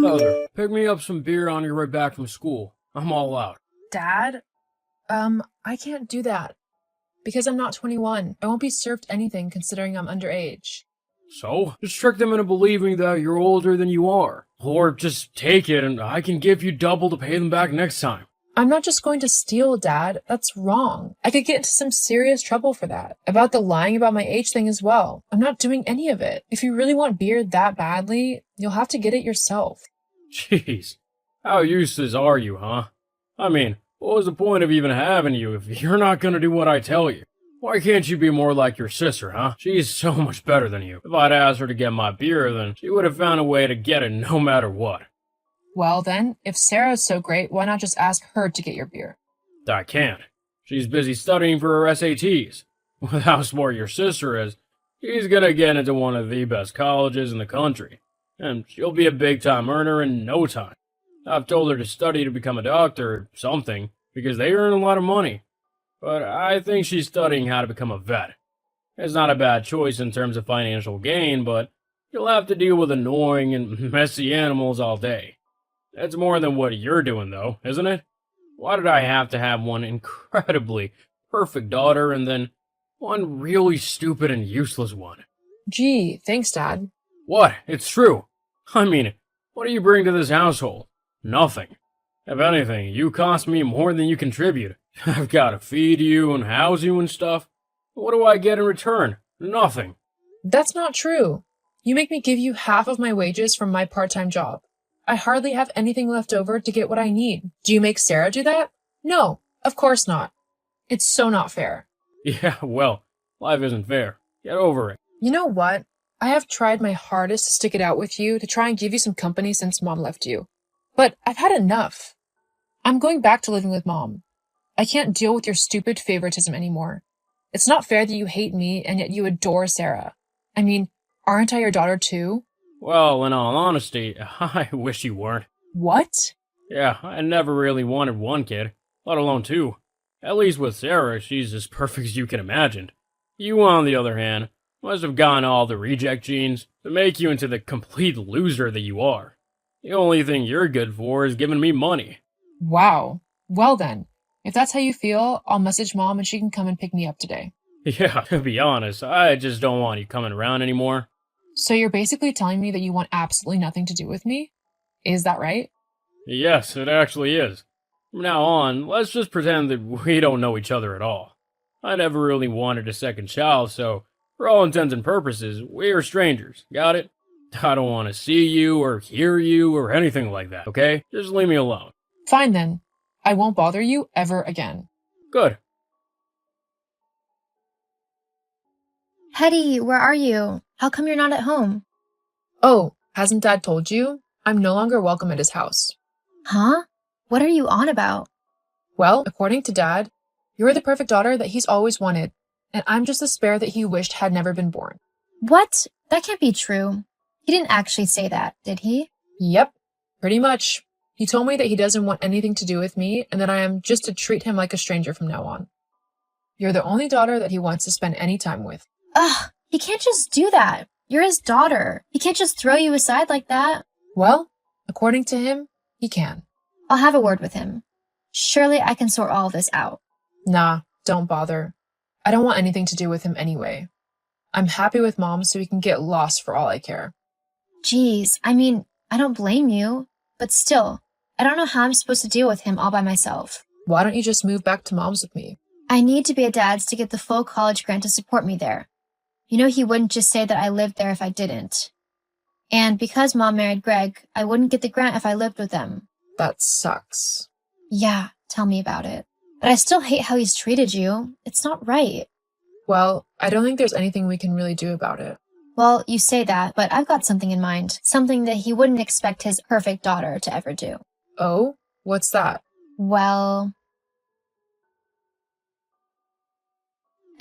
Heather, pick me up some beer on your way back from school. I'm all out. Dad? I can't do that. Because I'm not 21. I won't be served anything considering I'm underage. So, just trick them into believing that you're older than you are. Or just take it and I can give you double to pay them back next time. I'm not just going to steal, Dad. That's wrong. I could get into some serious trouble for that. About the lying about my age thing as well. I'm not doing any of it. If you really want beer that badly, you'll have to get it yourself. Jeez. How useless are you, huh? I mean, what was the point of even having you if you're not gonna do what I tell you? Why can't you be more like your sister, huh? She's so much better than you. If I'd asked her to get my beer, then she would have found a way to get it no matter what. Well then, if Sarah's so great, why not just ask her to get your beer? I can't. She's busy studying for her SATs. With how smart your sister is, she's gonna get into one of the best colleges in the country. And she'll be a big-time earner in no time. I've told her to study to become a doctor or something, because they earn a lot of money. But I think she's studying how to become a vet. It's not a bad choice in terms of financial gain, but you'll have to deal with annoying and messy animals all day. That's more than what you're doing, though, isn't it? Why did I have to have one incredibly perfect daughter and then one really stupid and useless one? Gee, thanks, Dad. What? It's true. I mean, what do you bring to this household? Nothing. If anything, you cost me more than you contribute. I've got to feed you and house you and stuff. What do I get in return? Nothing. That's not true. You make me give you half of my wages from my part-time job. I hardly have anything left over to get what I need. Do you make Sarah do that? No, of course not. It's so not fair. Yeah, well, life isn't fair. Get over it. You know what? I have tried my hardest to stick it out with you to try and give you some company since Mom left you. But I've had enough. I'm going back to living with Mom. I can't deal with your stupid favoritism anymore. It's not fair that you hate me and yet you adore Sarah. I mean, aren't I your daughter too? Well, in all honesty, I wish you weren't. What? Yeah, I never really wanted one kid, let alone two. At least with Sarah, she's as perfect as you can imagine. You, on the other hand, must have gotten all the reject genes to make you into the complete loser that you are. The only thing you're good for is giving me money. Wow. Well then, if that's how you feel, I'll message Mom and she can come and pick me up today. Yeah, to be honest, I just don't want you coming around anymore. So you're basically telling me that you want absolutely nothing to do with me? Is that right? Yes, it actually is. From now on, let's just pretend that we don't know each other at all. I never really wanted a second child, so for all intents and purposes, we're strangers, got it? I don't want to see you or hear you or anything like that, okay? Just leave me alone. Fine then. I won't bother you ever again. Good. Hetty, where are you? How come you're not at home? Oh, hasn't Dad told you? I'm no longer welcome at his house. Huh? What are you on about? Well, according to Dad, you're the perfect daughter that he's always wanted, and I'm just the spare that he wished had never been born. What? That can't be true. He didn't actually say that, did he? Yep, pretty much. He told me that he doesn't want anything to do with me and that I am just to treat him like a stranger from now on. You're the only daughter that he wants to spend any time with. Ugh, he can't just do that. You're his daughter. He can't just throw you aside like that. Well, according to him, he can. I'll have a word with him. Surely I can sort all this out. Nah, don't bother. I don't want anything to do with him anyway. I'm happy with Mom so we can get lost for all I care. Geez, I mean, I don't blame you. But still, I don't know how I'm supposed to deal with him all by myself. Why don't you just move back to Mom's with me? I need to be a dad's to get the full college grant to support me there. You know he wouldn't just say that I lived there if I didn't. And because Mom married Greg, I wouldn't get the grant if I lived with them. That sucks. Yeah, tell me about it. But I still hate how he's treated you. It's not right. Well, I don't think there's anything we can really do about it. Well, you say that, but I've got something in mind. Something that he wouldn't expect his perfect daughter to ever do. Oh? What's that? Well,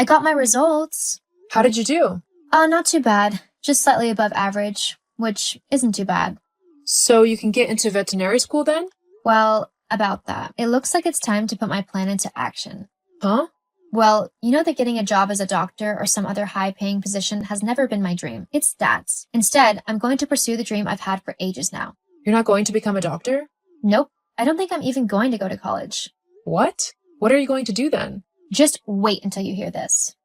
I got my results. How did you do? Not too bad. Just slightly above average, which isn't too bad. So you can get into veterinary school then? Well, about that. It looks like it's time to put my plan into action. Huh? Well, you know that getting a job as a doctor or some other high-paying position has never been my dream. It's Dad's. Instead, I'm going to pursue the dream I've had for ages now. You're not going to become a doctor? Nope. I don't think I'm even going to go to college. What? What are you going to do then? Just wait until you hear this.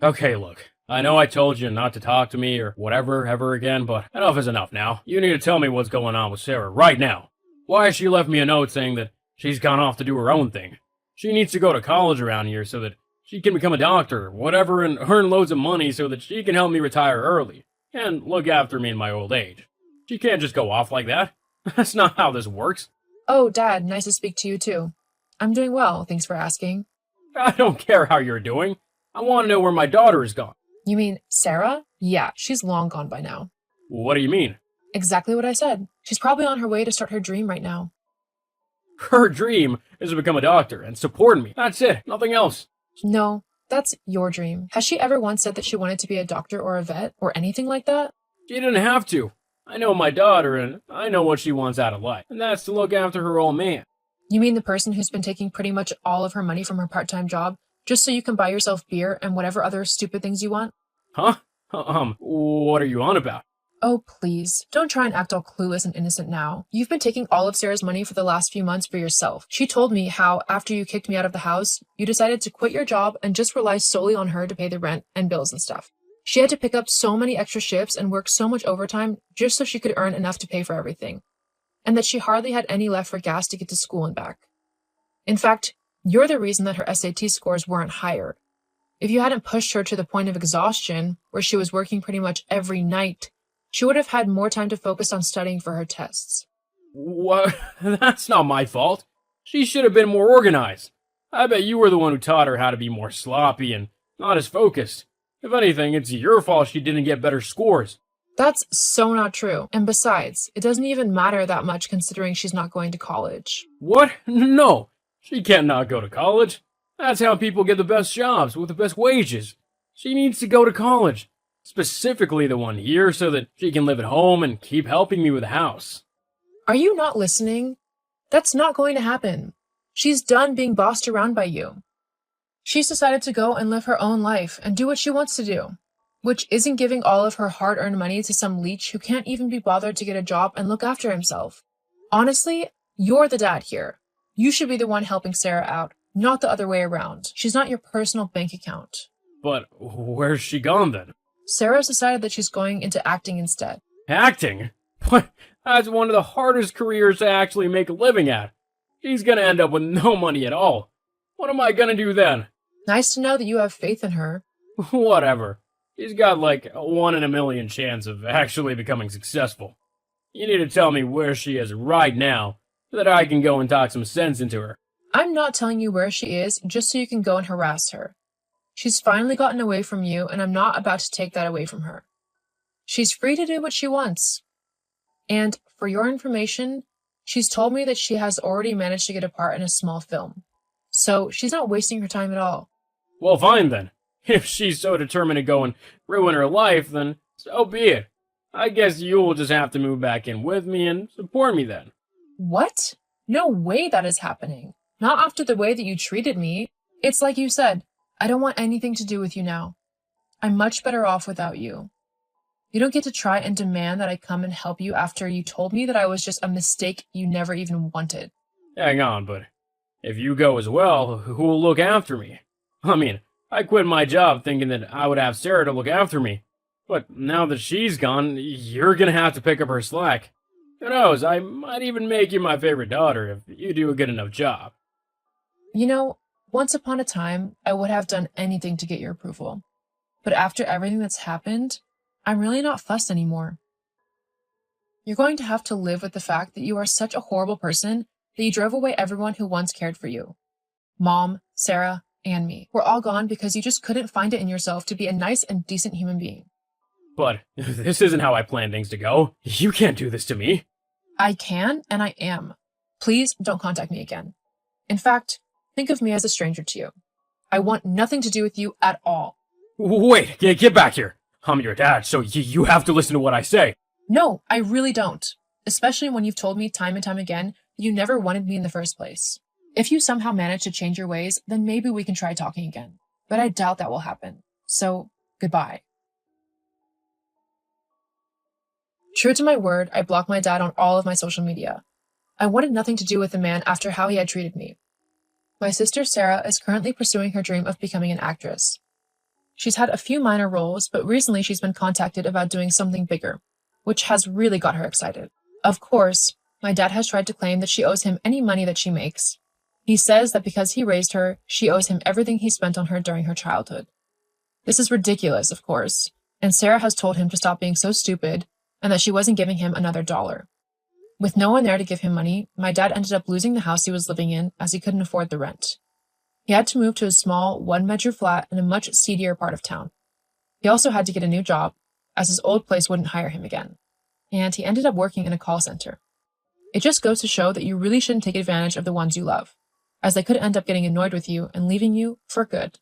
Okay, look. I know I told you not to talk to me or whatever ever again, but enough is enough now. You need to tell me what's going on with Sarah right now. Why has she left me a note saying that she's gone off to do her own thing? She needs to go to college around here so that she can become a doctor or whatever and earn loads of money so that she can help me retire early and look after me in my old age. She can't just go off like that. That's not how this works. Oh, Dad, nice to speak to you too. I'm doing well, thanks for asking. I don't care how you're doing. I want to know where my daughter is gone. You mean Sarah? Yeah, she's long gone by now. What do you mean? Exactly what I said. She's probably on her way to start her dream right now. Her dream is to become a doctor and support me. That's it. Nothing else. No, that's your dream. Has she ever once said that she wanted to be a doctor or a vet or anything like that? She didn't have to. I know my daughter and I know what she wants out of life, and that's to look after her old man. You mean the person who's been taking pretty much all of her money from her part-time job just so you can buy yourself beer and whatever other stupid things you want? Huh? What are you on about? Oh, please. Don't try and act all clueless and innocent now. You've been taking all of Sarah's money for the last few months for yourself. She told me how, after you kicked me out of the house, you decided to quit your job and just rely solely on her to pay the rent and bills and stuff. She had to pick up so many extra shifts and work so much overtime just so she could earn enough to pay for everything. And that she hardly had any left for gas to get to school and back. In fact, you're the reason that her SAT scores weren't higher. If you hadn't pushed her to the point of exhaustion, where she was working pretty much every night, she would have had more time to focus on studying for her tests. What? That's not my fault. She should have been more organized. I bet you were the one who taught her how to be more sloppy and not as focused. If anything, it's your fault she didn't get better scores. That's so not true. And besides, it doesn't even matter that much considering she's not going to college. What? No. She can't not go to college. That's how people get the best jobs with the best wages. She needs to go to college. Specifically the one here so that she can live at home and keep helping me with the house. Are you not listening? That's not going to happen. She's done being bossed around by you. She's decided to go and live her own life and do what she wants to do, which isn't giving all of her hard-earned money to some leech who can't even be bothered to get a job and look after himself. Honestly, you're the dad here. You should be the one helping Sarah out, not the other way around. She's not your personal bank account. But where's she gone then? Sarah's decided that she's going into acting instead. Acting? But that's one of the hardest careers to actually make a living at. She's gonna end up with no money at all. What am I gonna do then? Nice to know that you have faith in her. Whatever. She's got like a 1 in a million chance of actually becoming successful. You need to tell me where she is right now so that I can go and talk some sense into her. I'm not telling you where she is just so you can go and harass her. She's finally gotten away from you, and I'm not about to take that away from her. She's free to do what she wants. And, for your information, she's told me that she has already managed to get a part in a small film. So, she's not wasting her time at all. Well, fine then. If she's so determined to go and ruin her life, then so be it. I guess you'll just have to move back in with me and support me then. What? No way that is happening. Not after the way that you treated me. It's like you said, I don't want anything to do with you now. I'm much better off without you. You don't get to try and demand that I come and help you after you told me that I was just a mistake you never even wanted. Hang on, but if you go as well, who will look after me? I mean, I quit my job thinking that I would have Sarah to look after me. But now that she's gone, you're gonna have to pick up her slack. Who knows, I might even make you my favorite daughter if you do a good enough job. You know, once upon a time, I would have done anything to get your approval. But after everything that's happened, I'm really not fussed anymore. You're going to have to live with the fact that you are such a horrible person that you drove away everyone who once cared for you. Mom, Sarah, and me. We're all gone because you just couldn't find it in yourself to be a nice and decent human being. But this isn't how I planned things to go. You can't do this to me. I can, and I am. Please don't contact me again. In fact, think of me as a stranger to you. I want nothing to do with you at all. Wait, get back here. I'm your dad, so you have to listen to what I say. No, I really don't. Especially when you've told me time and time again that you never wanted me in the first place. If you somehow manage to change your ways, then maybe we can try talking again. But I doubt that will happen. So, goodbye. True to my word, I blocked my dad on all of my social media. I wanted nothing to do with the man after how he had treated me. My sister Sarah is currently pursuing her dream of becoming an actress. She's had a few minor roles, but recently she's been contacted about doing something bigger, which has really got her excited. Of course, my dad has tried to claim that she owes him any money that she makes. He says that because he raised her, she owes him everything he spent on her during her childhood. This is ridiculous, of course, and Sarah has told him to stop being so stupid and that she wasn't giving him another dollar. With no one there to give him money, my dad ended up losing the house he was living in as he couldn't afford the rent. He had to move to a small, one-bedroom flat in a much seedier part of town. He also had to get a new job, as his old place wouldn't hire him again. And he ended up working in a call center. It just goes to show that you really shouldn't take advantage of the ones you love, as they could end up getting annoyed with you and leaving you for good.